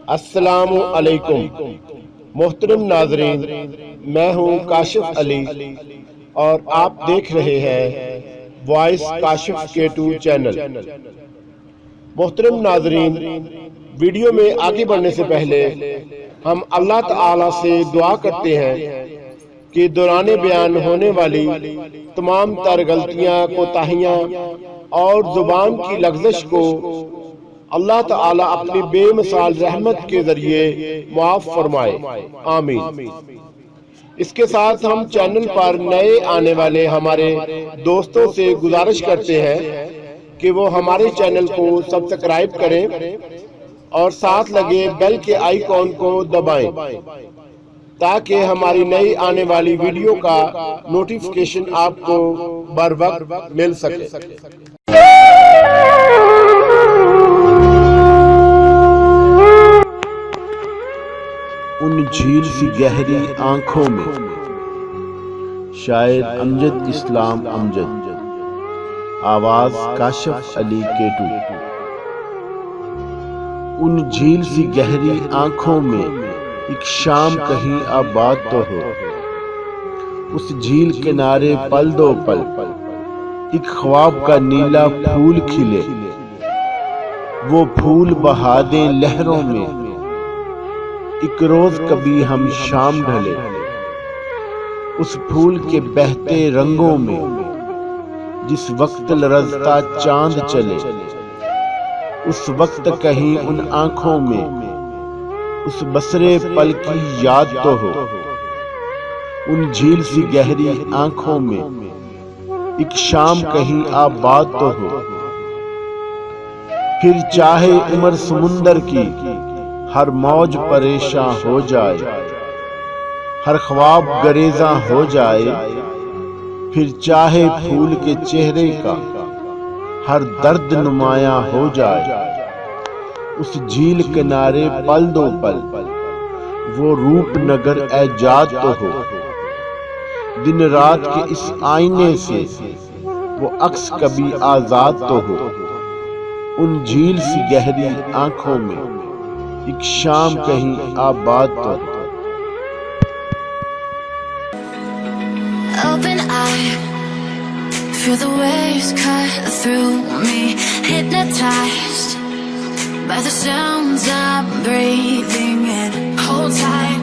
السلام علیکم محترم ناظرین، میں ہوں کاشف علی اور آپ دیکھ رہے ہیں وائس کاشف K2 چینل۔ محترم ناظرین، ویڈیو میں آگے بڑھنے سے پہلے ہم اللہ تعالی سے دعا کرتے ہیں کہ دوران بیان ہونے والی تمام تر غلطیاں، کوتاہیاں اور زبان کی لغزش کو اللہ تعالی اپنی بے مثال رحمت کے ذریعے معاف فرمائے، آمین۔ اس کے ساتھ ہم چینل پر نئے آنے والے ہمارے دوستوں سے گزارش کرتے ہیں کہ وہ ہمارے چینل کو سبسکرائب کریں اور ساتھ لگے بیل کے آئیکن کو دبائیں تاکہ ہماری نئی آنے والی ویڈیو کا نوٹیفیکیشن آپ کو بر وقت مل سکے۔ ان جھیل سی گہری آنکھوں میں، شاعر امجد اسلام امجد، آواز کاشف علی K2۔ ان جھیل سی گہری آنکھوں میں ایک شام کہیں آباد تو ہو، اس جھیل کنارے پل دو پل ایک خواب کا نیلا پھول کھلے، وہ پھول بہا دیں لہروں میں، ایک روز کبھی ہم شام ڈھلے، اس پھول کے بہتے رنگوں میں جس وقت لرزتا چاند چلے، اس وقت کہیں ان آنکھوں میں اس بسرے پل کی یاد تو ہو۔ ان جھیل سی گہری آنکھوں میں ایک شام کہیں آباد تو ہو، پھر چاہے عمر سمندر کی ہر موج پریشاں ہو جائے، ہر خواب گریزاں ہو جائے، پھر چاہے پھول کے چہرے کا ہر درد نمایاں ہو جائے، اس جھیل کنارے پل دو پل وہ روپ نگر ایجاد تو ہو۔ دن رات کے اس آئینے سے وہ عکس کبھی آزاد تو ہو، ان جھیل سی گہری آنکھوں میں ایک شام کہیں آباد تو ہو۔ Open eye, feel the waves cut through me, hypnotized by the sounds I'm breathing in. Hold tight.